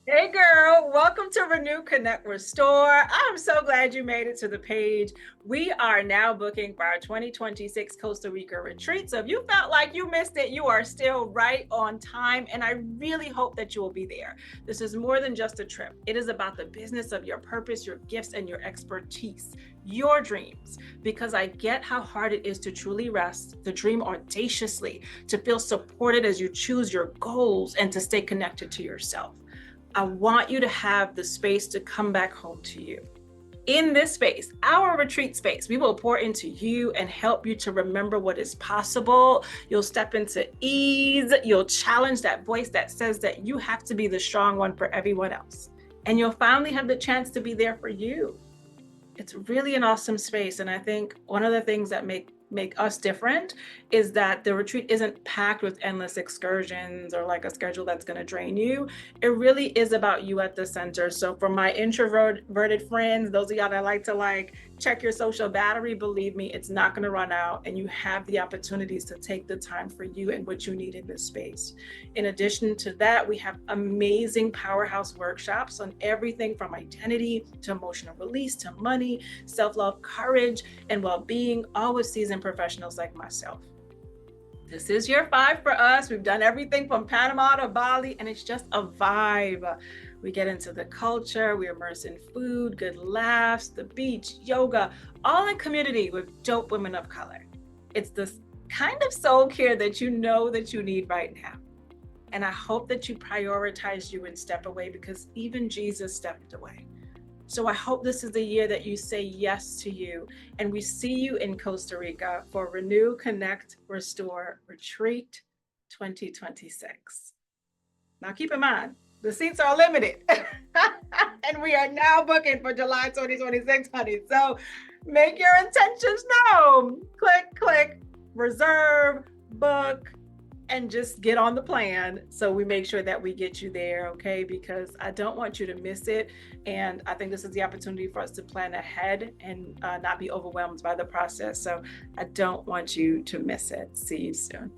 Hey girl, welcome to Renew, Connect, Restore. I'm so glad you made it to the page. We are now booking for our 2026 Costa Rica retreat. So if you felt like you missed it, you are still right on time. And I really hope that you will be there. This is more than just a trip. It is about the business of your purpose, your gifts, and your expertise, your dreams. Because I get how hard it is to truly rest, to dream audaciously, to feel supported as you choose your goals, and to stay connected to yourself. I want you to have the space to come back home to you. In this space, our retreat space, we will pour into you and help you to remember what is possible. You'll step into ease. You'll challenge that voice that says that you have to be the strong one for everyone else. And you'll finally have the chance to be there for you. It's really an awesome space. And I think one of the things that make us different is that the retreat isn't packed with endless excursions or like a schedule that's going to drain you. It really is about you at the center. So for my introverted friends, those of y'all that like to check your social battery, believe me, it's not going to run out, and you have the opportunities to take the time for you and what you need in this space. In addition to that, we have amazing powerhouse workshops on everything from identity to emotional release to money, self-love, courage, and well-being, all with seasoned professionals like myself. This is year 5 for us. We've done everything from Panama to Bali, and it's just a vibe. We get into the culture, we immerse in food, good laughs, the beach, yoga, all in community with dope women of color. It's this kind of soul care that you know that you need right now. And I hope that you prioritize you and step away, because even Jesus stepped away. So I hope this is the year that you say yes to you. And we see you in Costa Rica for Renew, Connect, Restore Retreat 2026. Now keep in mind, the seats are limited. And we are now booking for July 2026, honey. So make your intentions known. Click, reserve, book, and just get on the plan so we make sure that we get you there, okay? Because I don't want you to miss it. And I think this is the opportunity for us to plan ahead and not be overwhelmed by the process. So I don't want you to miss it. See you soon.